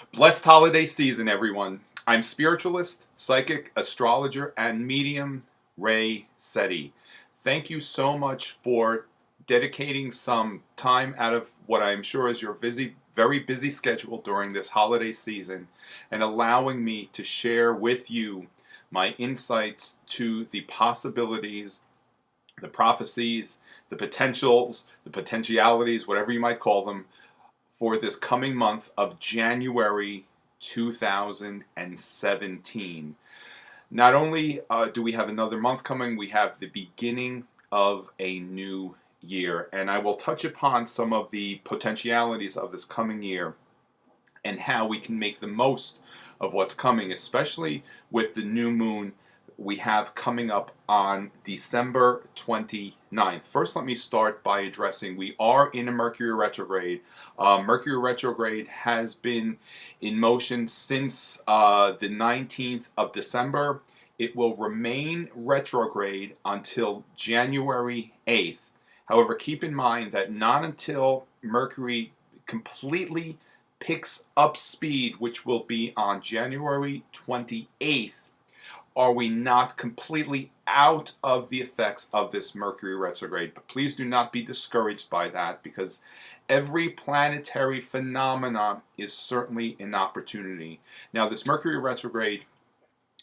Blessed holiday season, everyone. I'm spiritualist, psychic, astrologer, and medium Ray Sette. Thank you so much for dedicating some time out of what I'm sure is your very busy schedule during this holiday season and allowing me to share with you my insights to the possibilities, the prophecies, the potentials, the potentialities, whatever you might call them, for this coming month of January 2017. Not only do we have another month coming, we have the beginning of a new year. And I will touch upon some of the potentialities of this coming year and how we can make the most of what's coming, especially with the new moon we have coming up on December 29th. First, let me start by addressing we are in a Mercury retrograde. Mercury retrograde has been in motion since the 19th of December. It will remain retrograde until January 8th. However, keep in mind that not until Mercury completely picks up speed, which will be on January 28th, are we not completely out of the effects of this Mercury retrograde. But please do not be discouraged by that, because every planetary phenomenon is certainly an opportunity. Now, this Mercury retrograde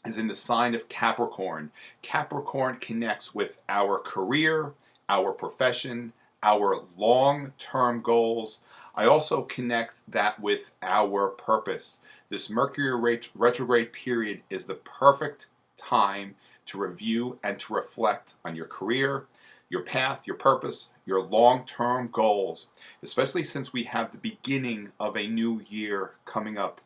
is in the sign of Capricorn. Capricorn connects with our career, our profession, our long-term goals. I also connect that with our purpose. This Mercury retrograde period is the perfect time to review and to reflect on your career, your path, your purpose, your long-term goals, especially since we have the beginning of a new year coming up.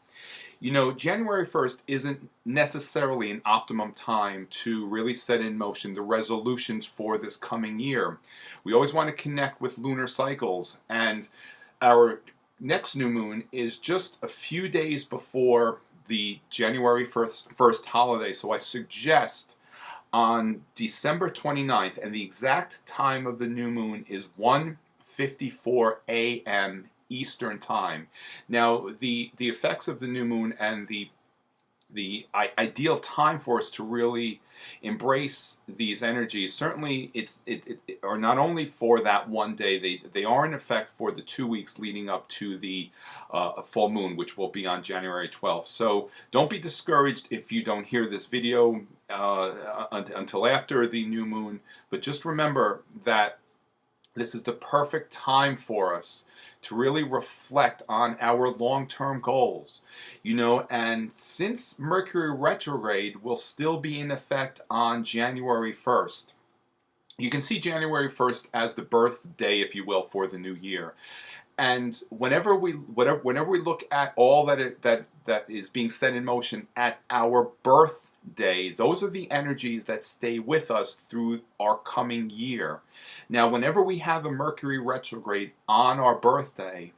You know, January 1st isn't necessarily an optimum time to really set in motion the resolutions for this coming year. We always want to connect with lunar cycles, and our next new moon is just a few days before the January 1st holiday. So I suggest on December 29th, and the exact time of the new moon is 1:54 a.m. Eastern Time. Now, the effects of the new moon and the ideal time for us to really embrace these energies, certainly it are not only for that one day, they are in effect for the 2 weeks leading up to the full moon, which will be on January 12th. So don't be discouraged if you don't hear this video until after the new moon, but just remember that this is the perfect time for us to really reflect on our long-term goals. You know, and since Mercury retrograde will still be in effect on January 1st, you can see January 1st as the birthday, if you will, for the new year. And whenever we look at all that is being set in motion at our birthday, those are the energies that stay with us through our coming year. Now, whenever we have a Mercury retrograde on our birthday,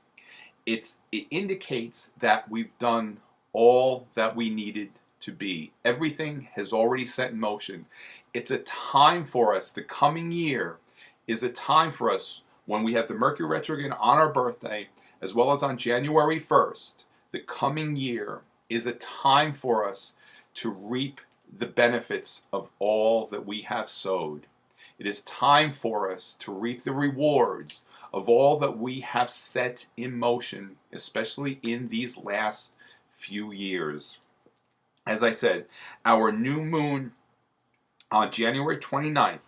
it indicates that we've done all that we needed to be. Everything has already set in motion. It's a time for us, the coming year is a time for us when we have the Mercury retrograde on our birthday, as well as on January 1st, the coming year is a time for us to reap the benefits of all that we have sowed. It is time for us to reap the rewards of all that we have set in motion, especially in these last few years. As I said, our new moon on January 29th,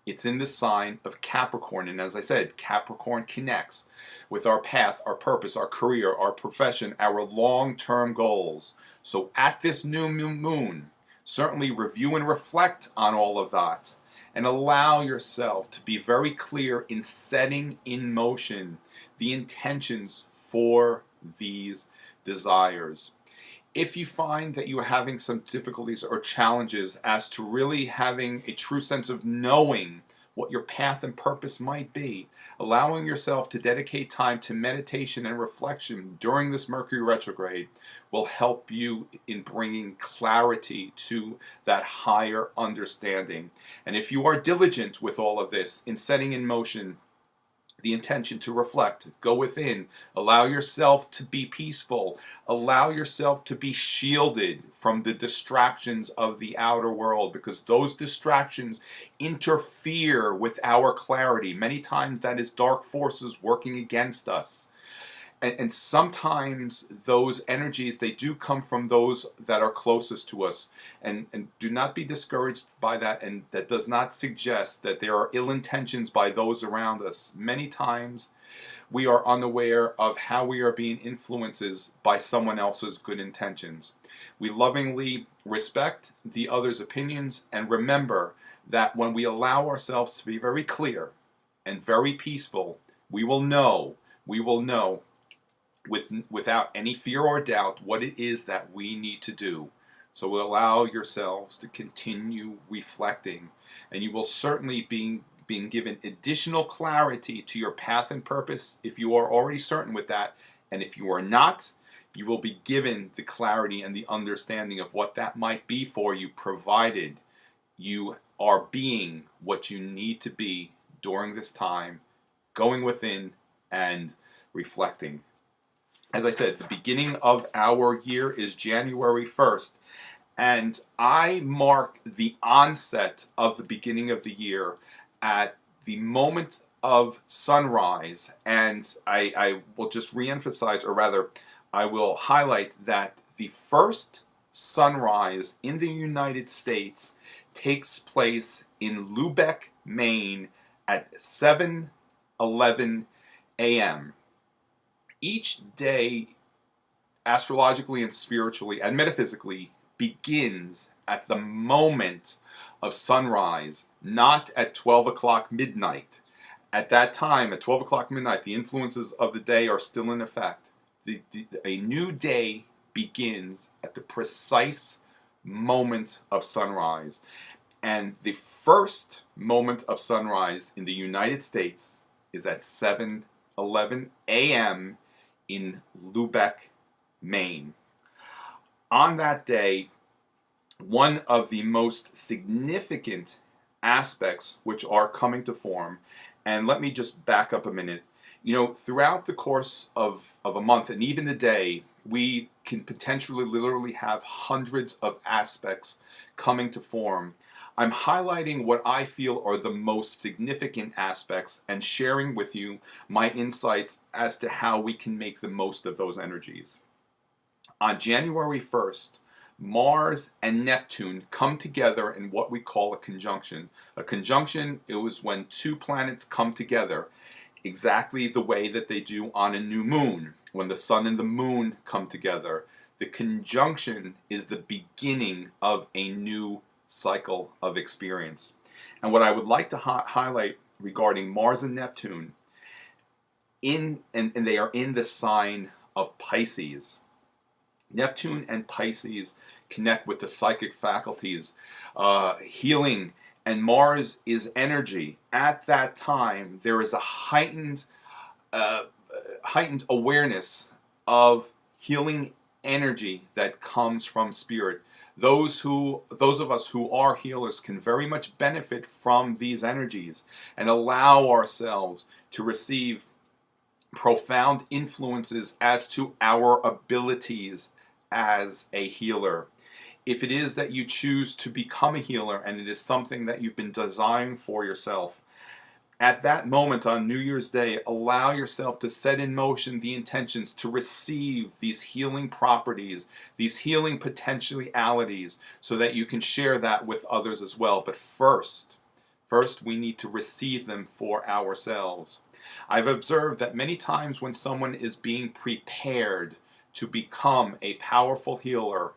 it's in the sign of Capricorn. And as I said, Capricorn connects with our path, our purpose, our career, our profession, our long-term goals. So at this new moon, certainly review and reflect on all of that and allow yourself to be very clear in setting in motion the intentions for these desires. If you find that you are having some difficulties or challenges as to really having a true sense of knowing what your path and purpose might be, allowing yourself to dedicate time to meditation and reflection during this Mercury retrograde will help you in bringing clarity to that higher understanding. And if you are diligent with all of this in setting in motion the intention to reflect, go within, allow yourself to be peaceful, allow yourself to be shielded from the distractions of the outer world, because those distractions interfere with our clarity. Many times that is dark forces working against us. And sometimes those energies, they do come from those that are closest to us. And do not be discouraged by that. And that does not suggest that there are ill intentions by those around us. Many times we are unaware of how we are being influenced by someone else's good intentions. We lovingly respect the other's opinions and remember that when we allow ourselves to be very clear and very peaceful, we will know without any fear or doubt what it is that we need to do. So allow yourselves to continue reflecting, and you will certainly be being given additional clarity to your path and purpose if you are already certain with that. And if you are not, you will be given the clarity and the understanding of what that might be for you, provided you are being what you need to be during this time, going within and reflecting. As I said, the beginning of our year is January 1st, and I mark the onset of the beginning of the year at the moment of sunrise. And I will just reemphasize, or rather, I will highlight that the first sunrise in the United States takes place in Lubec, Maine at 7:11 a.m. Each day, astrologically and spiritually and metaphysically, begins at the moment of sunrise, not at 12 o'clock midnight. At that time, at 12 o'clock midnight, the influences of the day are still in effect. A new day begins at the precise moment of sunrise. And the first moment of sunrise in the United States is at 7:11 a.m. in Lubec, Maine. On that day, one of the most significant aspects which are coming to form, and let me just back up a minute. Throughout the course of a month and even a day, we can potentially literally have hundreds of aspects coming to form. I'm highlighting what I feel are the most significant aspects and sharing with you my insights as to how we can make the most of those energies. On January 1st, Mars and Neptune come together in what we call a conjunction. A conjunction is when two planets come together exactly the way that they do on a new moon, when the sun and the moon come together. The conjunction is the beginning of a new cycle of experience. And what I would like to highlight regarding Mars and Neptune, and they are in the sign of Pisces. Neptune and Pisces connect with the psychic faculties, healing, and Mars is energy. At that time, there is a heightened awareness of healing energy that comes from spirit. Those of us who are healers can very much benefit from these energies and allow ourselves to receive profound influences as to our abilities as a healer. If it is that you choose to become a healer and it is something that you've been desiring for yourself, at that moment on New Year's Day, allow yourself to set in motion the intentions to receive these healing properties, these healing potentialities, so that you can share that with others as well. But first we need to receive them for ourselves. I've observed that many times when someone is being prepared to become a powerful healer,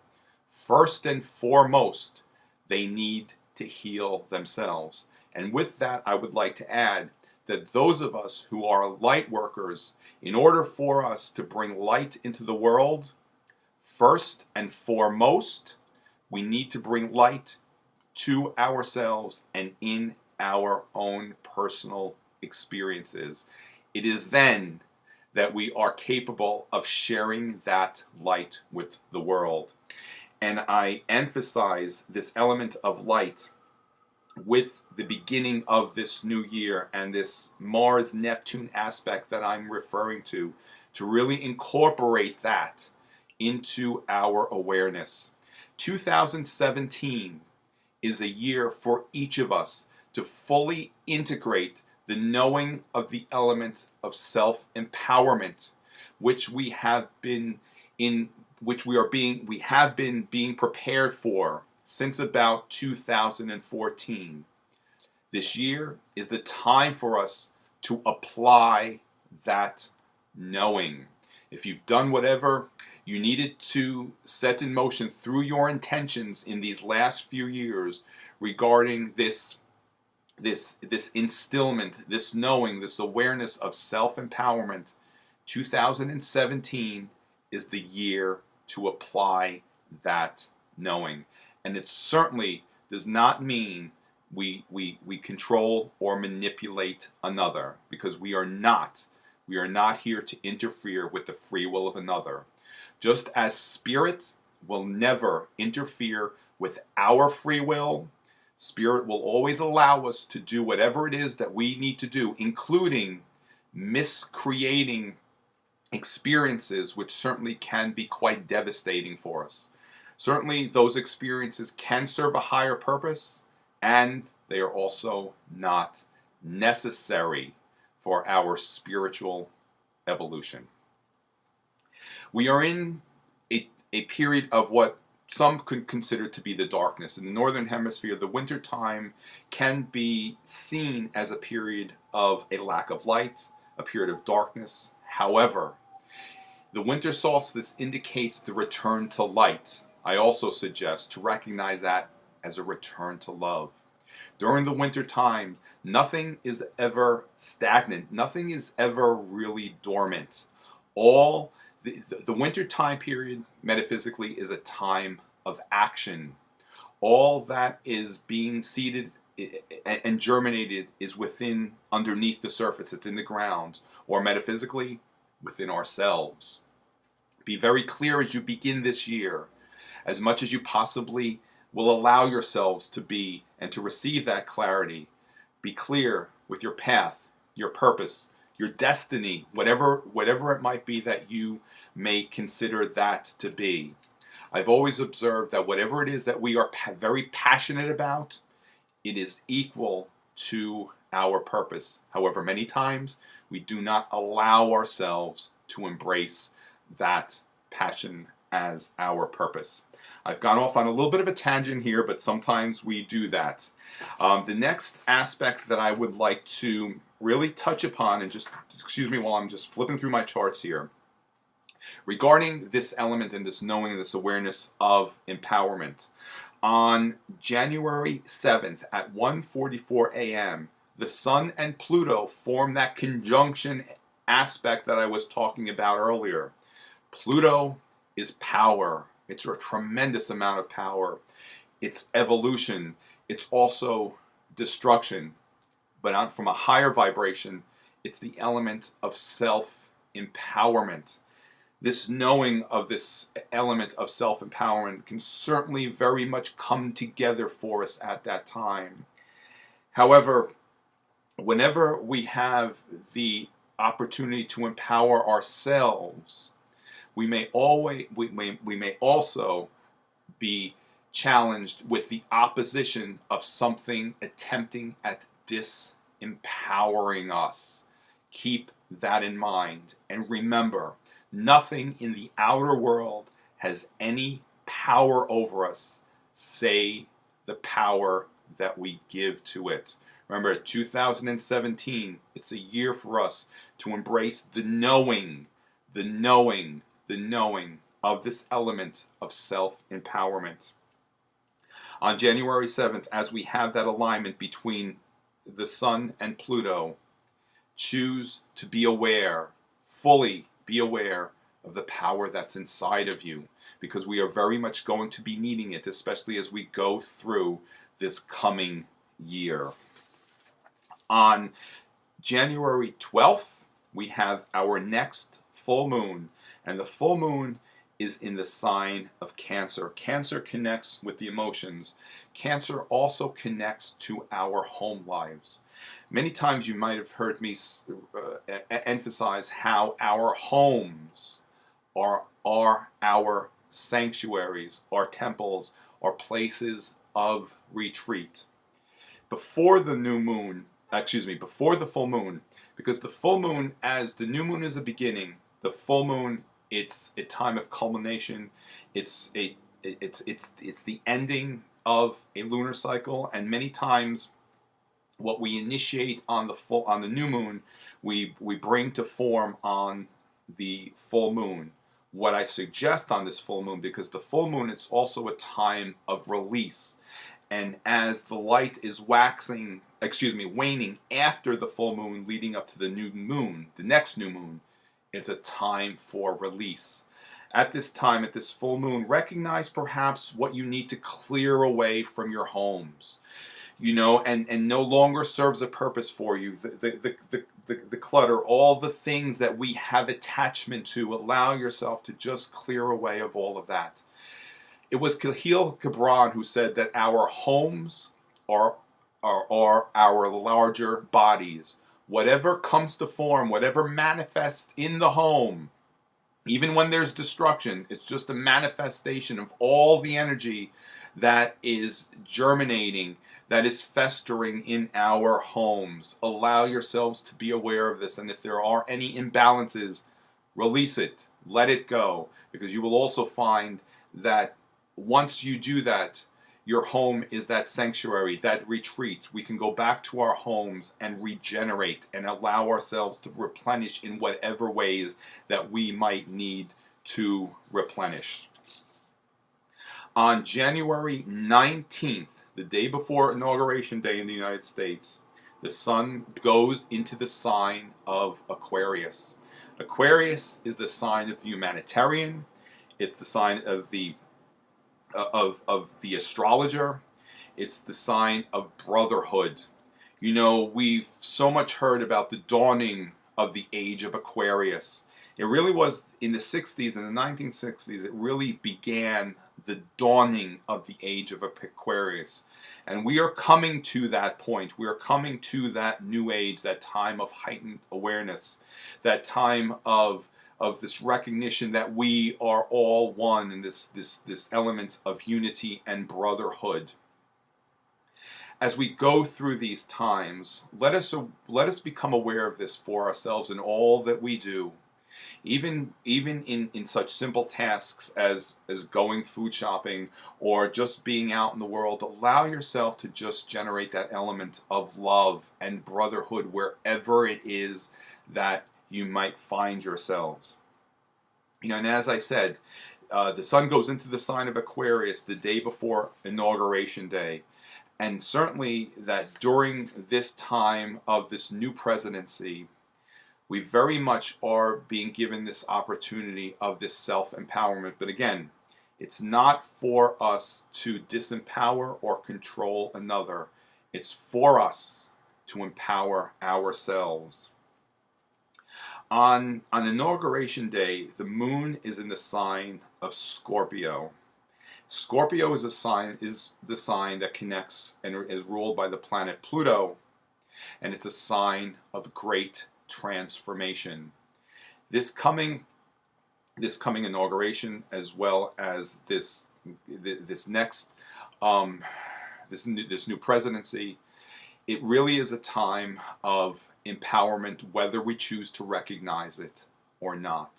first and foremost, they need to heal themselves. And with that, I would like to add that those of us who are light workers, in order for us to bring light into the world, first and foremost, we need to bring light to ourselves and in our own personal experiences. It is then that we are capable of sharing that light with the world. And I emphasize this element of light with the beginning of this new year and this Mars-Neptune aspect that I'm referring to really incorporate that into our awareness. 2017 is a year for each of us to fully integrate the knowing of the element of self-empowerment, which we have been being prepared for since about 2014. This year is the time for us to apply that knowing. If you've done whatever you needed to set in motion through your intentions in these last few years regarding this instillment, this knowing, this awareness of self-empowerment, 2017 is the year to apply that knowing. And it certainly does not mean we control or manipulate another, because we are not here to interfere with the free will of another. Just as spirit will never interfere with our free will, spirit will always allow us to do whatever it is that we need to do, including miscreating experiences which certainly can be quite devastating for us. Certainly those experiences can serve a higher purpose, and they are also not necessary for our spiritual evolution. We are in a period of what some could consider to be the darkness. In the northern hemisphere, the winter time can be seen as a period of a lack of light, a period of darkness. However, the winter solstice indicates the return to light. I also suggest to recognize that as a return to love. During the winter time, nothing is ever stagnant. Nothing is ever really dormant. The winter time period, metaphysically, is a time of action. All that is being seeded and germinated is underneath the surface. It's in the ground, or metaphysically, within ourselves. Be very clear as you begin this year, as much as you possibly will allow yourselves to be and to receive that clarity. Be clear with your path, your purpose, your destiny, whatever it might be that you may consider that to be. I've always observed that whatever it is that we are very passionate about, it is equal to our purpose. However, many times we do not allow ourselves to embrace that passion as our purpose. I've gone off on a little bit of a tangent here, but sometimes we do that. The next aspect that I would like to really touch upon, and just, excuse me while I'm just flipping through my charts here, regarding this element and this knowing and this awareness of empowerment. On January 7th at 1:44 a.m., the Sun and Pluto form that conjunction aspect that I was talking about earlier. Pluto is power. It's a tremendous amount of power. It's evolution. It's also destruction. But from a higher vibration, it's the element of self-empowerment. This knowing of this element of self-empowerment can certainly very much come together for us at that time. However, whenever we have the opportunity to empower ourselves, we may also be challenged with the opposition of something attempting at disempowering us. Keep that in mind, and remember, nothing in the outer world has any power over us, say the power that we give to it. Remember, 2017, it's a year for us to embrace the knowing of this element of self-empowerment. On January 7th, as we have that alignment between the Sun and Pluto, choose to be aware, fully be aware of the power that's inside of you, because we are very much going to be needing it, especially as we go through this coming year. On January 12th, we have our next full moon, and the full moon is in the sign of Cancer. Cancer connects with the emotions. Cancer also connects to our home lives. Many times you might have heard me emphasize how our homes are our sanctuaries, our temples, our places of retreat. Before the new moon, before the full moon, because the full moon, as the new moon is a beginning, the full moon, it's a time of culmination. It's the ending of a lunar cycle, and many times what we initiate on the new moon, we bring to form on the full moon. What I suggest on this full moon, because the full moon, it's also a time of release. And as the light is waning after the full moon leading up to the new moon, the next new moon, it's a time for release. At this time, at this full moon, recognize perhaps what you need to clear away from your homes, and no longer serves a purpose for you. The clutter, all the things that we have attachment to, allow yourself to just clear away of all of that. It was Kahlil Gibran who said that our homes are our larger bodies. Whatever comes to form, whatever manifests in the home, even when there's destruction, it's just a manifestation of all the energy that is germinating, that is festering in our homes. Allow yourselves to be aware of this, and if there are any imbalances, release it, let it go, because you will also find that once you do that, your home is that sanctuary, that retreat. We can go back to our homes and regenerate and allow ourselves to replenish in whatever ways that we might need to replenish. On January 19th, the day before Inauguration Day in the United States, the sun goes into the sign of Aquarius. Aquarius is the sign of the humanitarian. It's the sign of the astrologer. It's the sign of brotherhood. We've so much heard about the dawning of the age of Aquarius. It really was in the 60s, in the 1960s, it really began the dawning of the age of Aquarius. And we are coming to that point. We are coming to that new age, that time of heightened awareness, that time of this recognition that we are all one in this element of unity and brotherhood. As we go through these times, let us become aware of this for ourselves in all that we do. Even in such simple tasks as going food shopping or just being out in the world, allow yourself to just generate that element of love and brotherhood wherever it is that you might find yourselves. And as I said, the sun goes into the sign of Aquarius the day before Inauguration Day. And certainly that during this time of this new presidency, we very much are being given this opportunity of this self-empowerment. But again, it's not for us to disempower or control another. It's for us to empower ourselves. On Inauguration Day, the moon is in the sign of Scorpio. Scorpio is the sign that connects and is ruled by the planet Pluto, and it's a sign of great transformation. This coming inauguration, as well as this new presidency, it really is a time of empowerment, whether we choose to recognize it or not.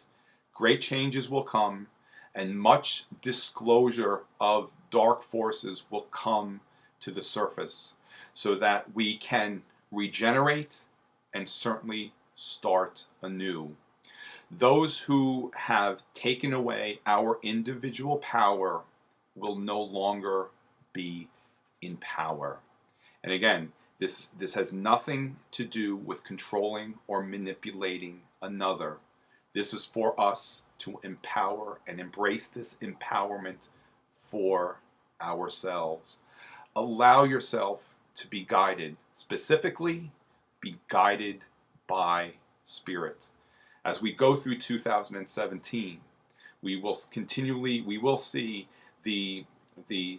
Great changes will come, and much disclosure of dark forces will come to the surface so that we can regenerate and certainly start anew. Those who have taken away our individual power will no longer be in power. And again, this has nothing to do with controlling or manipulating another. This is for us to empower and embrace this empowerment for ourselves. Allow yourself to be guided, specifically be guided by Spirit. As we go through 2017, We will see the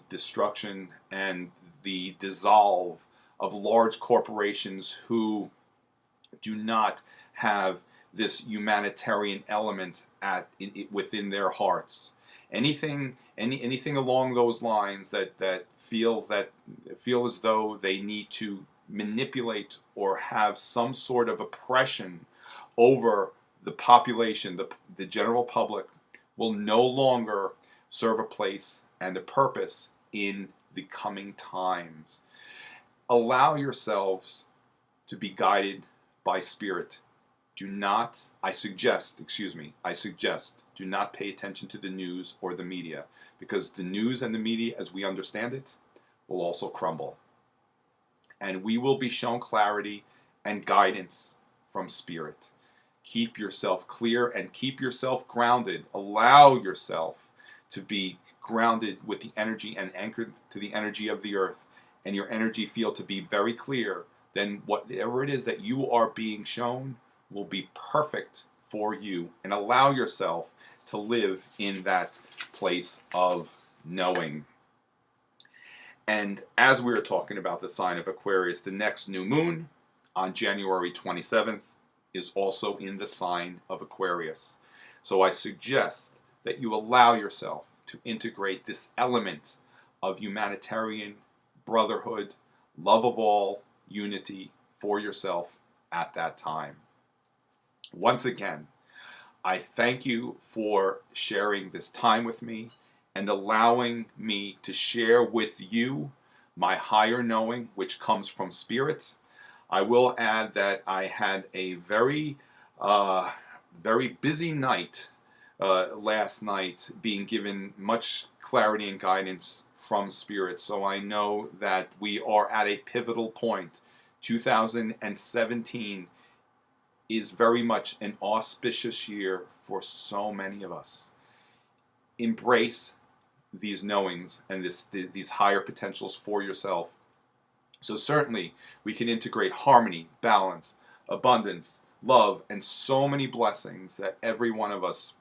destruction and the dissolve of large corporations who do not have this humanitarian element within their hearts. Anything along those lines that feel as though they need to manipulate or have some sort of oppression over the population, the general public, will no longer serve a place and a purpose in the coming times. Allow yourselves to be guided by spirit. I suggest, do not pay attention to the news or the media, because the news and the media, as we understand it, will also crumble. And we will be shown clarity and guidance from spirit. Keep yourself clear and keep yourself grounded. Allow yourself to be grounded with the energy and anchored to the energy of the earth, and your energy field to be very clear. Then whatever it is that you are being shown will be perfect for you, and allow yourself to live in that place of knowing. And as we are talking about the sign of Aquarius, the next new moon on January 27th is also in the sign of Aquarius. So I suggest that you allow yourself to integrate this element of humanitarian brotherhood, love of all, unity for yourself at that time. Once again, I thank you for sharing this time with me and allowing me to share with you my higher knowing, which comes from spirit. I will add that I had a very busy night last night, being given much clarity and guidance from spirit. So I know that we are at a pivotal point. 2017 is very much an auspicious year for so many of us. Embrace these knowings and these higher potentials for yourself. So certainly we can integrate harmony, balance, abundance, love, and so many blessings that every one of us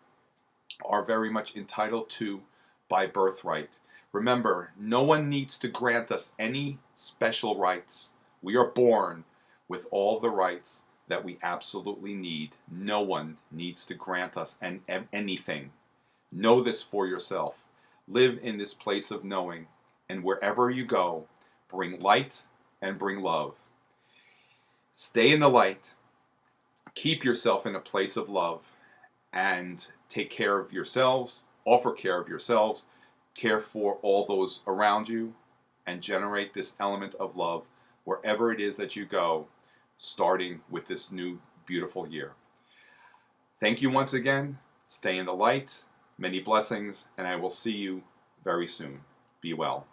are very much entitled to by birthright. Remember, no one needs to grant us any special rights. We are born with all the rights that we absolutely need. No one needs to grant us anything. Know this for yourself. Live in this place of knowing, and wherever you go, bring light and bring love. Stay in the light. Keep yourself in a place of love, and take care of yourselves, offer care of yourselves, care for all those around you, and generate this element of love wherever it is that you go, starting with this new beautiful year. Thank you once again. Stay in the light. Many blessings, and I will see you very soon. Be well.